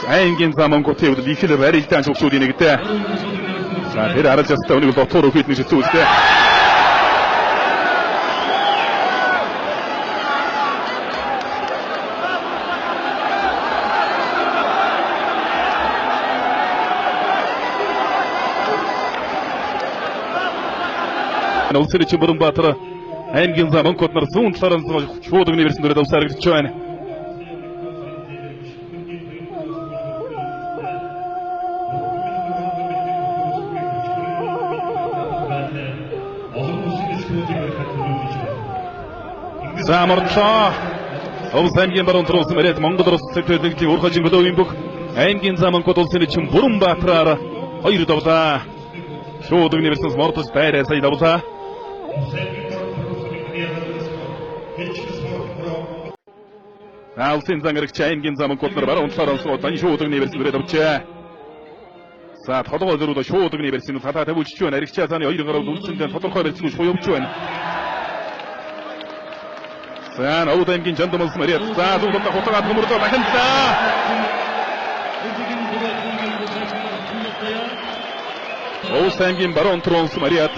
аймгийн зам Монголын хувьд их л барилдаан шүүгчүүдийн нэгтэй. За тэр арал ястаа өнийг дотор өгөхөд нэг шилжүүлсэн үстэй. Улсын Чимбаранбаатар аймгийн зам Монголд нар зүүн талаараа шууд университет дүрээд авсарагдж байна. За мордлоо. Улс аймгийн баруун төрүүлсэн мөрөд Монгол Улс төлөвлөгөөний урхажин хөдөөгийн бүх аймгийн зам Монгол улсын Чимбаранбаатараар 2 давлаа. Шууд университет мордож байраа сая давлаа. Улсын зангэрэгч аймгийн зам Монгол нар баруун талаар онцгой тань шууд университет дүрээд авчээ. За толгой зөрүүд шууд университет талаа тавьж байна. Аригчаа цааны 2 гаруй үлдсэндээ тодорхой барьцгүй шуявж байна. За Өвд аймгийн Жандамалс мөрөд за зүүн талаа хутгаад хөмөрлөө дахинлаа. Улс аймгийн баруун төрүүлсэн мөрөд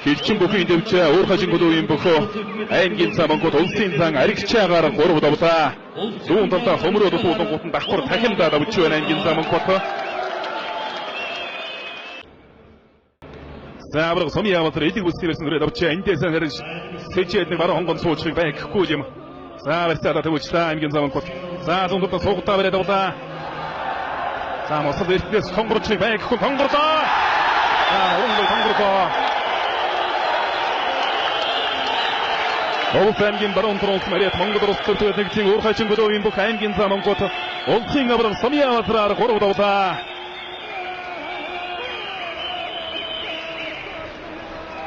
Хилчин бүхий дэвчээ уурхажин хөдөөгийн бөхөө аймгийн зам Монгол улсын зан аригчаагаар 3 давлаа. Зүүн талаа хөмрөө дутуудан гутан давхар дахиндаа давж байна аймгийн зам Монгол. За авраг сумын яваалтар эдэг үсгээрсэн өрөө давчаа эндээс харин сэжээд нэг баруун хонгон суучрыг байхгүй юм. За барьцаадаа төвчлээ аймгийн зам Монгол. За зүүн талаа суугатаа бариад давлаа. За мосол эртнээс хонгорчрыг байхгүй хонгорлоо. За унгол хонгорлоо. Улс аймгийн баруун төрүүлсэн мөрөд Монгол Улс төлөвлөгөөний уурхайчин хөдөөгийн бүх аймгийн зам Монгол улсын авраг сумын яваалтараар 3 давлаа.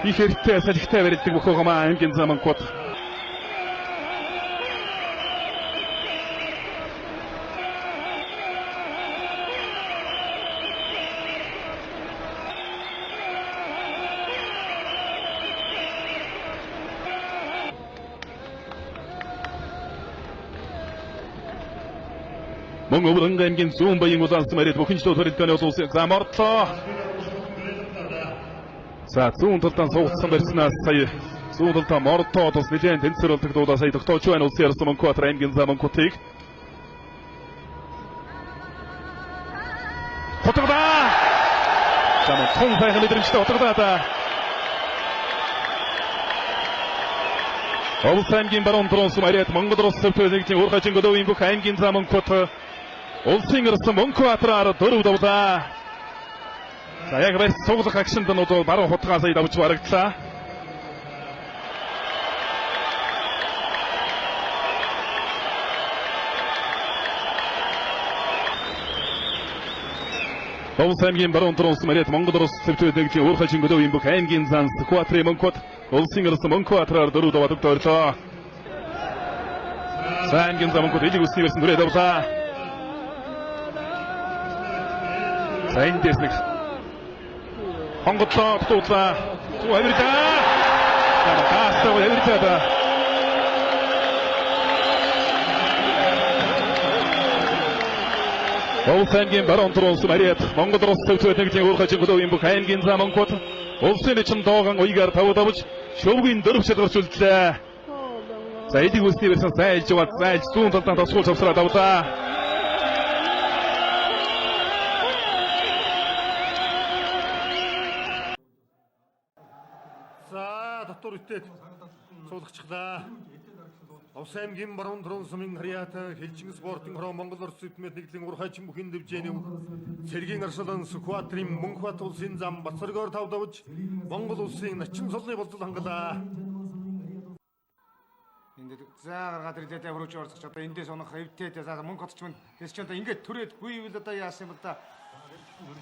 Их хэрэгтэй салхитай барилдаг бүхөө гамаа аймгийн зам Монгол. Монгол аймгийн зүүн баян улаансан мөрөд бүхэнчлөө төрөлдөөний улсын зам ордлоо. За зүүн талдаа суугдсан барьснаас сая зүүн талдаа мордоо тус нэлээд тэнцвэр болдог дуудаа сая тогтоож байна улсын ярсан Монголбаатар аймгийн зам Монголыг. Хотгодаа. Замаа тун сайхан мэдрэмжтэй хотгодаа. Улс аймгийн баруун төрүүлсэн мөрөд Монгол Улс төлөвлөгөөний уурхайчин хөдөөгийн бүх аймгийн зам Монгол улсын ярсан Монголбаатараар 4 давлаа. За яг барьц цуглах акшнд нь баруун хутгаа сая давж барагдлаа. Улс аймгийн баруун төрүүлсэн мөрөд Монгол Улс төлөвлөгөөний уурхайчин хөдөөгийн бүх аймгийн зам Монголбаатарын Монгол улсын ярсан Монголбаатараар 4 даваад тоорлоо. За аймгийн зам Монгол эдэг үсний барьсан дүрээ давлаа. За эндээс нэг хонгодлоо дуудлаа. Туу авирдаа. За таастаа авирдаа. Улс аймгийн баруун төрүүлсэн мөрөд Монгол Улс төлөвлөгөөний уурхайчин хөдөөгийн бүх аймгийн зам Монгол улсын эчин доогон уйгаар тавдавж шөвгийн 4 шалгарч үлдлээ. За эдэг үсний барьсан зайлж яваад зайлж зүүн талдаа тосгол завсраа давлаа. Дотор үтээд суулгачихлаа. Улс аймгийн баруун төрүүлсэн харьяат хэлжин спортын хороо Монгол Улс төмөд нэгдлийн уурхайчин бүхэн дэвжээний цэргийн арслан Сүхбаатарын Мөнхбат улсын зам Бацаргоор тавдавж Монгол улсын начин солны болцол хангалаа. Энд за гаргаад ирлээ өрөөж орцох одоо эндээс унах хэвтэй за Мөнхбат ч мэн тэс ч одоо ингээд түрээд гүйвэл одоо яасан юм бол да.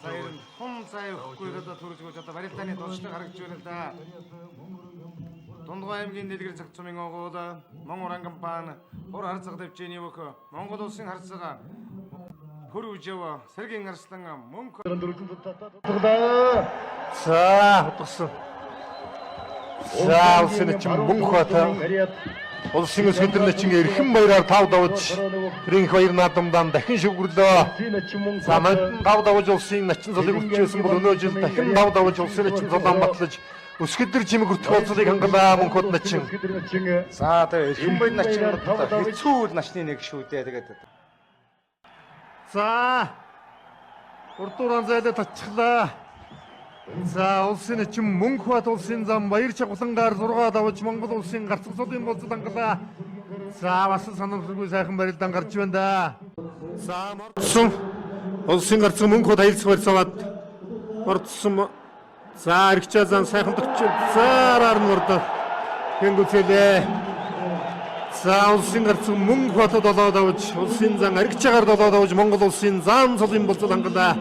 За ер нь хун зай өгөхгүй одоо төрөлгөөж одоо барилдааны дуршлаг харагдж байна л да. Дундгой аймгийн дэлгэр цаг цумын огоол Монгол компани ур харцаг дэвжээний өөх Монгол улсын харцаг хөрвжөв сэргийн арслан мөнх за утгасан. За улсын чинь Монголбаатар Улсын өсгөлдөр начин эрхэм баяраар тав давж тэрийнх баяр наадамдаа дахин шүгвэрлөө. За манд тав давж улсын начин цолыг өчөөсөн бол өнөө жил дахин тав давж улсын начин цолоо батлаж өсгөлдөр чимэг хүртэх болцоолыг хангалаа мөнхөд начин. За тэгээ эрхэм баяр начин хэцүү начны нэг шүү дээ тэгээд. За урдууран зайлаа татчихлаа. За улсын начин Мөнхбат улсын зам баяр чагвалангаар 6 давж Монгол улсын гарцаг цолын болцод хангалаа. За бас санамсаргүй сайхан барилдаан гарч байна да. За мордсон улсын гарцаг Мөнхбат аялцах барьцаад мордсон. За эргчээ зам сайхан төгчөв. За араар нь мордоо. Хэнгүцэлээ. За улсын гарцаг Мөнхбатад 7 давж улсын зам аригчаагаар 7 давж Монгол улсын зам цолын болцод хангалаа.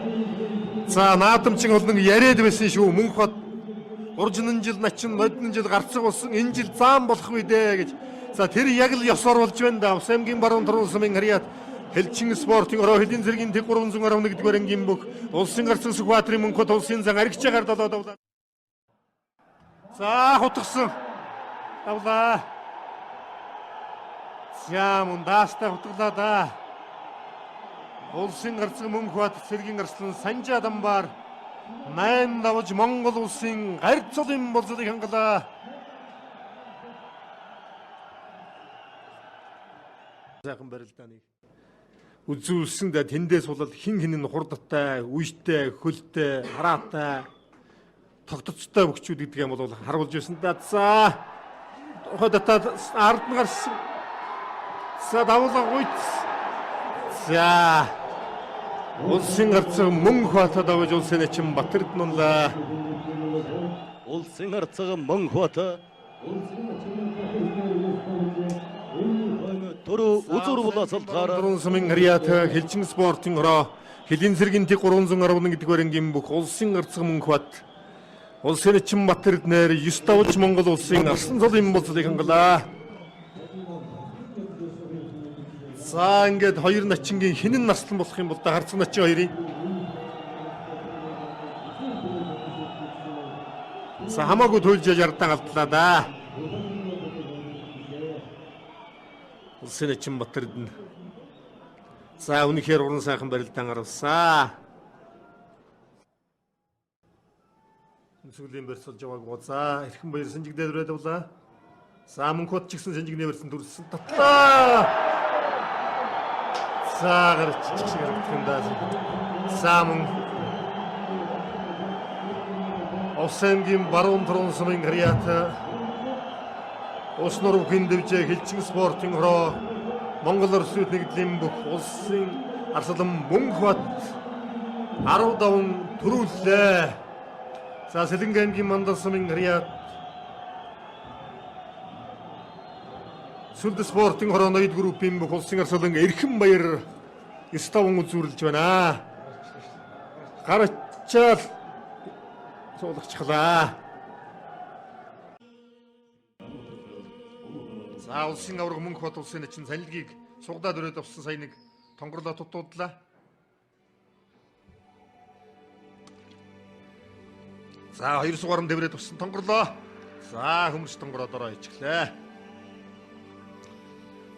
За наадамчин олон яриад байсан шүү. Мөнхбат уржин жил начин нодны жил гарцаг болсон энэ жил зам болох үү дээ гэж. За тэр яг л ёсоор болж байна да. Ус аймгийн баруун Турсамын харьяат Хэлчин спортын ороо хэдийн зэргийн тэг 311-р ангийн бүх улсын гарцаг Сүхбаатарын Мөнхбат улсын зам аригчаагаар 7 давлаа. За хутгсан. Давлаа. За мөн даастай хутглаа да. Улсын гарцаг Мөнхбат цэргийн гарцлан Санжи Адамбаар 8 давж Монгол улсын гарц цолын болцодыг хангалаа. Сайхан барилдааныг үзүүлсэндээ тэндээс бол хин хинэн хурдтай, үйштэй, хөлтэй, хараатай, тогтцтой бөхчүүд гэдэг юм бол харуулж ирсэн да. За хойдотаа ард нь гарсан. За давлаа гүйц. За улсын гарцаг Мөнхбатад давж улсын начин Батэрднуулаа. Улсын гарцаг Мөнхбат Төрөө үзүр булаасалтаараа Турсамын харьяат Хэлчин спортын ороо хэдийн зэргийн тэг 311 гэдгээр ангийн бүх улсын гарцаг Мөнхбат улсын начин Батэрднээр 9 давж Монгол улсын арсан цолын болцодыг хангалаа. За ингээд хоёр начингийн хинэн наслан болох юм бол да харцаг начин хоёрын. За хамаагүй төлж ярдаа галтлаа да. Улсын начин Батэрдэн. За үнэхээр уран сайхан барилдаан гаргасан. Сүлийн барьцуулж яваагүй. За эрхэм баяр санжигдээд өрөөд явлаа. За Мөнхбат ч гэсэн санжигнээ барьсан дүрсэн татлаа. За гарч шиг харагдах юм даа. За мөн Ус аймгийн баруун Турсамын харьяат Ус нур хүндвжээ Хэлчин спортын ороо Монгол Оросууд нэгдлийн бүх улсын арслан Мөнхбат 10 давн төрүүллээ. За Сэлэнгэ аймгийн Мандасмын харьяат Сүлд спортын хороо ноёд группийн бүх улсын арслан эрхэм баяр 9 давн үзүүлж байна. Гарчаал суулгачихлаа. За улсын авраг Мөнхбат улсын начин санилгийг сугадаад өрөөд авсан сая нэг тонгорлоо тутуудлаа. За хоёр сугаран дэврээд авсан тонгорлоо. За хөмөрч тонгороод ороо ичглээ.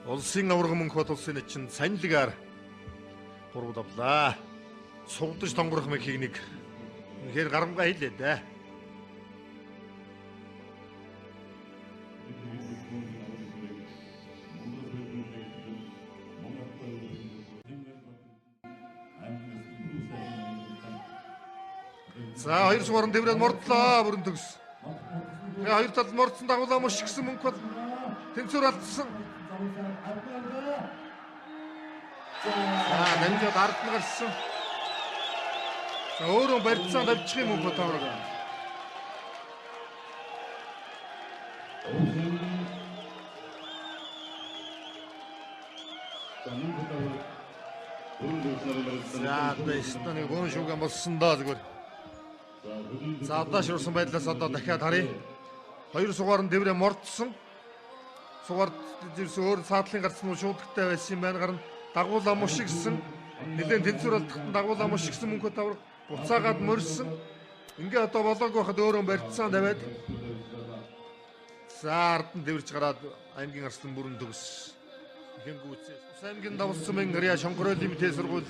Улсын авраг Мөнхбат улсын начин санилгаар гурав давлаа. Сугдаж тонгорох механик үнэхээр гарамгаа хийлээ дээ. За хоёр сугаран дэврээд мордлоо бүрэн төгс. Тэгээ хоёр талд мордсон дагуулаа мөш гисэн Мөнхбат тэнцвэр алдсан. За намжууд ард нь гарсан. За өөрөө барьцаанд авчих юм Мөнхбат авраг. За дэстаны гон шуган болсон даа зүгээр. За одоо шуурсан байдлаас одоо дахиад харъя. Хоёр сугаар нь дэврээ мордсон. Сугаар зэрсэн өөр саадлын гарсан нь шуудагтай байсан юм байна. Гарна дагуулаа мушигсэн. Нэлээд тэнцвэр алдахад дагуулаа мушигсэн Мөнхбат авраг буцаагаад морьсон. Ингээ одоо болоог байхад өөрөө барьцаан тавиад. За ард нь дэвэрж гараад аймгийн арслан бүрэн төгс. Ихэнгүүцээ. Ус аймгийн давсамын Гэрья Шонгоройлын мэдээ сургууль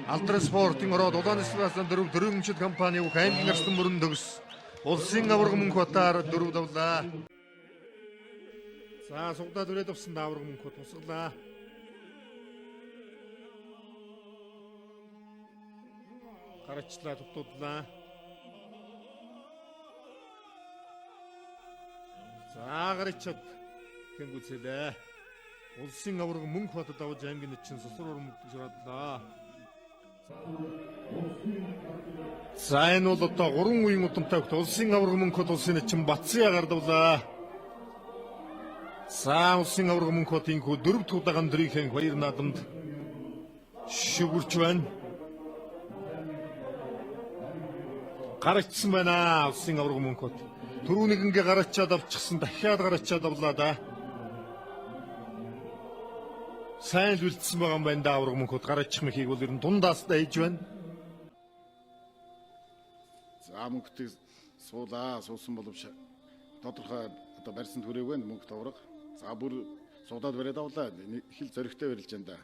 Алдрын спортын ороод Улаанбаатарын дөрвөн компани бүх аймгийн арслан бүрэн төгс. Улсын аварга мөнгө батаар 4 давлаа. За сугдаад өрөөд авсан аварга мөнгө тусглаа. Гарачлаа тутуудлаа. За гарачаад хэнгүүцээлээ. Улсын аварга мөнгө батад авж аймгийн нэгэн сосор өрмөгдөж шаадлаа. За энэ бол одоо 3 үеийн удамтай хөлт улсын аварга мөнгө бат улсын нэгэн Батцыг гардавлаа. За улсын аварга мөнгө батын хүү 4 дахь удаа гамдрын хоёр наадамд шүгүрч байна. Гарачсан байна улсын аварга мөнгө бат. Түрүүнийг ингээ гарачаад авчихсан дахиад гарачаад авлаа да. Сайн л үлдсэн байгаа юм байна да аварга мөнгө бат гарачих мэхийг бол ер нь дундаас дайж байна. За мөнгөтэй суусан боловч тодорхой одоо барьсан төрөөг байна мөнгө товрог. За бүр суудаад бариад авлаа. Их л зөрөгтэй барилж байна да.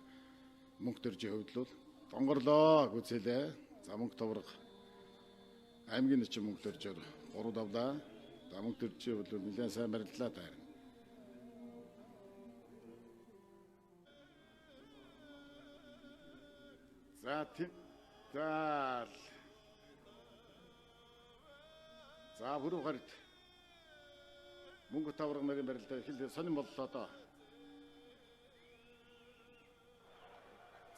Мөнгө төржийн хувьд л донгорлоо гүцээлээ. За мөнгө товрог. Аймгийн нэг мөнгө төржөөр 3 давлаа. За мөнгө төржийн бол нэлээд сайн барилдлаа да. За тийм. За бүрүү гард мөнгө тавраг нарын барилдаа их л сонирн боллоо доо.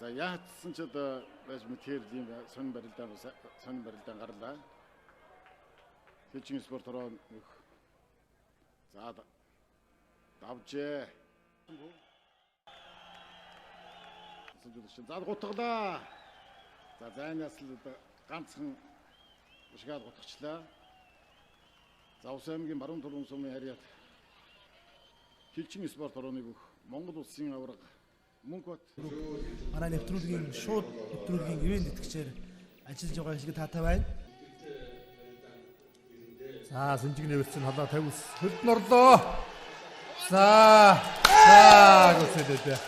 За яатсан ч одоо байж мэтэр юм сонирн барилдаа гарлаа. Хэлжин спорт ороо нөх. За давжээ. За гутглаа. За зайнаас л ганцхан ушгаад гутгчлаа. За Ус аймгийн баруун толгойн сумын харьяат Хэлжин спорт орооны бүх Монгол улсын аварга мөнгө бат манай нэвтрүүлгийн шууд нэвтрүүлгийн ивент итгэгчээр ажиллаж байгаа шиг таатай байна. За сүнжиг нэвэрсэн халаа 50 хөлд норлоо. За гүцэлээ.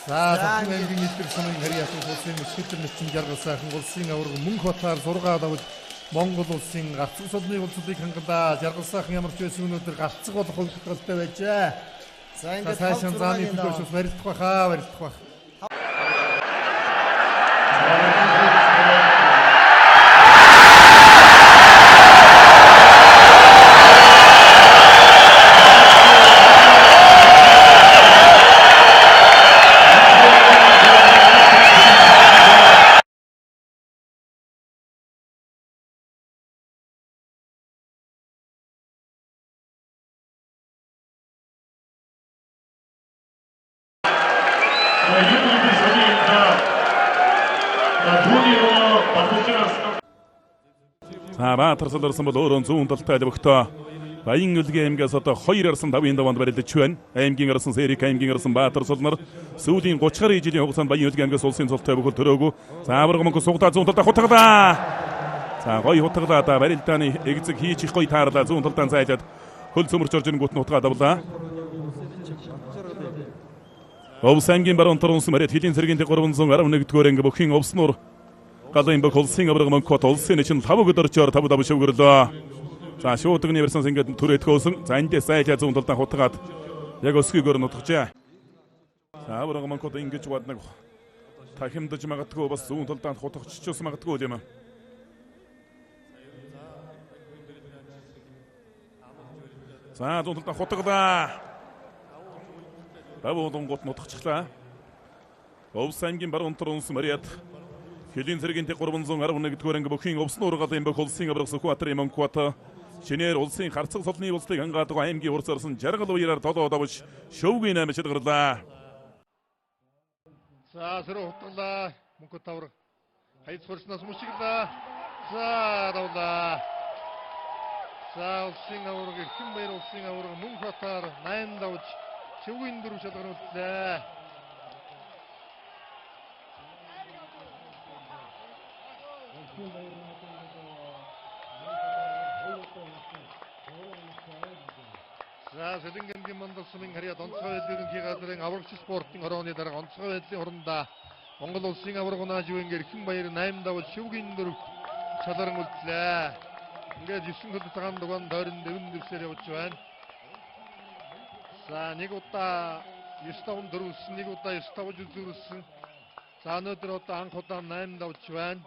За Дахин аймгийн нийтлэг сумын харьяатын улсын шийдвэр нэгэн жаргал сайхан улсын аварга мөнгө батаар зургаад авч Монгол улсын гарцаг сулны улсуудыг хангалаа жаргал сайхан ямар ч байсан өнөөдөр гарцаг болох хөлбөлтөлтэй байжээ. За ингээд цаашаа зааны төлөөс барилдах баха. За Баатарсал орсон бол өөрөө зүүн талтай лөвгтөө Баян Үлгийн аймгаас одоо 2 арсан 5-ын даваанд барилдаж байна. Аймгийн арсан Сэрик, аймгийн арсан Баатарсал нар сүүлийн 30 гаруй жилийн хугацаанд Баян Үлгийн аймгаас улсын цолтой бөгөл төрөөгүй. За аварга мөнгө сугдаа зүүн талдаа хутгалаа. За гоё хутгалаа да барилдааны эгзэг хийж их гоё таарлаа зүүн талдаа зайлаад хөл цөмөрч орж ирэнгүүт нь хутгаад авлаа. Ус аймгийн баруун толгойн сум харьяат Хэлийн цэргийн 311-р анги бүхэн овсноор галын бүх улсын аварга мөнгө бат улсын чинь 5 өдөр орчоор 5 давж өгөрлөө. За шуудганы версанс ингээд түрээдхөөсөн. За эндээс зайлаа зүүн талдаа хутгаад яг өсгийгөр нутгажээ. За аварга мөнгө бат ингэж бод нэг тахимдаж магадгүй бас зүүн талдаа хутгаччихсан магадгүй юм. За зүүн талдаа хутгалаа. Авуулан гот нутгачглаа. Ус аймгийн баруун толгойн сум харьяат Хэлийн цэргийн 311-р анги бүхэн овсноор галын бүх улсын аварга Сүхбаатарын мөнгө бат шинээр улсын гарцаг сулны улсыг хангаадаг аймгийн урс орсон жаргал уяраар толоо давж шөвгийн 8 шидгарлаа. За сөрөө хутгалаа мөнгө тавраг хайц хурснаас мушиглаа. За давлаа. За улсын аварга эрхэм баяр улсын аварга мөнгө батаар 8 давж шөвгийн 4 шалгар үлдлээ. За Сэлэнгийн Монгол Сумын харьяат онцгой байдлын газрын аврагч спортын хорооны дарга онцгой байдлын орондоо Монгол улсын авраг унаажвын Эрхэн баяр 8 давж шүвгийн дөрөв чаларан үлдлээ. Ингээд 9 цагаан дугаан дойрон дэвэн дэвсээр явж байна. За нэг удаа 9 давн дөрвөлсөн, нэг удаа 9 давж үзүүлсэн. За өнөөдөр одоо анх удаа 8 давж байна.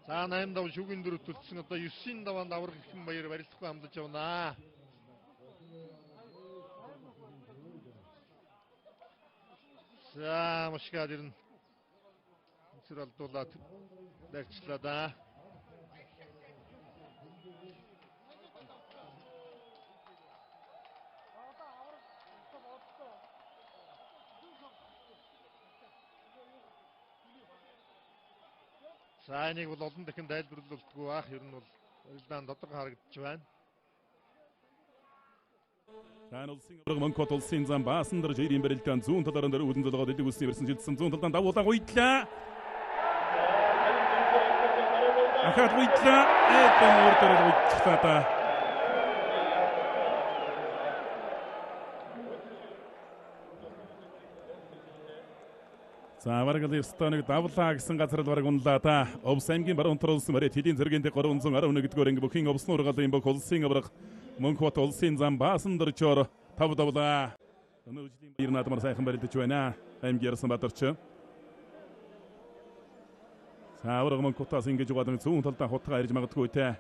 За 8 давж шүвгийн дөрөв төлсөн одоо 9-ийн даваанд авраг Эрхэн баяр барилахгүй хамдаж явнаа. За машгаад ирнэ. Зэрэг алдуулаад дайрчлаа да. За энийг бол олон дахин дайлбарлуулдаггүй ах ер нь бол барилдаан тодорхой харагдаж байна. Хан улсын авраг Монкот улсын зам баасан дэр жирийн барилдаан зүүн талаараа дөр үүдэн золгоод эдэг үсний барьсан жилдсэн зүүн талдаа давуулаа гуйдлаа. Ахад гуйдлаа. Эдэн үрдэр гуйдлаа та. За аваргал станыг давлаа гэсэн газар л бараг унлаа та. Овс аймгийн баруун төрөлсөн барайт хэдийн зэрэгэнд 311 дугаар анги бүхэн овс нургалын бүх улсын авраг Монкот улсын зам баасан дөрчөөр тав давлаа. Өнөө жилийн баяр наадмаар сайхан барилдаж байна. Аймгийн Ярсан Баатарч. За авраг Монкотоос ингэж угаадан зүүн талдаа хутгаа ирж магадгүй те.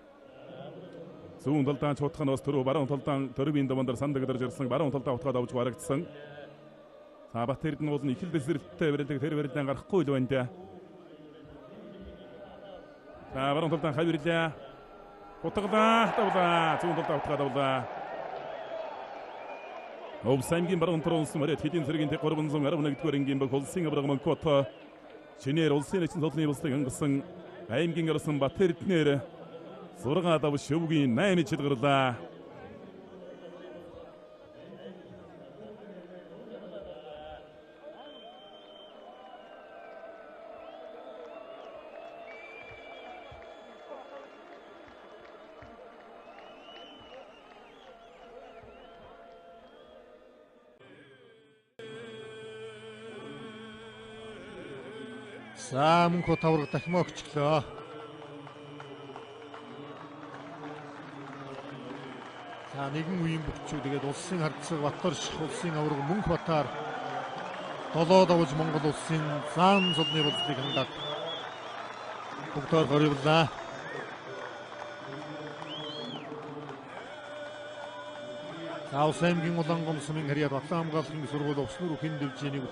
Зүүн талдаа чутгах нь бас түрүү баруун талдаа төрөвийн давандар сандагдаж ирсэн баруун талдаа хутгаа давж барагдсан. За Батэрд нь бол ихэл дэсрэлттэй барилдаг тэр барилдаан гарахгүй л байна те. За баруун талдаа хавирлаа. Хутгалаа давлаа. Зүүн талдаа хутгаа давлаа. Овс аймгийн баруун төрөлсөн барайт хэдийн зэрэгийн 311 дугаар ангийн бүх улсын авраг Монкот чинээр улсын нэгэн цолны улсыг хангасан аймгийн Ярсан Батэрд нэр 6 дав шүвгийн 8 чилгэрлээ. За Монкот авраг дахин өгчлөө. За нэгэн үеийн бүтчүү тэгээд улсын хардсаг Батарш улсын авраг Мөнх Батар 7 давж Монгол улсын зам зулны болцыг хангаад бүгдээр горивлаа. За улс аймгийн Улаангом сумын харьяат Батлан хамгааллын сургууль Овснур үхэн дэвжээний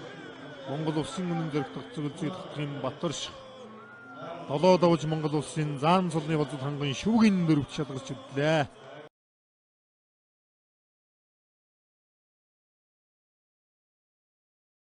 Монгол улсын үнэн зэрэг зүйд хатгын Батарш 7 давж Монгол улсын зам зулны болцод ханган шүвгийн дөрөвч шалгарч ирлээ.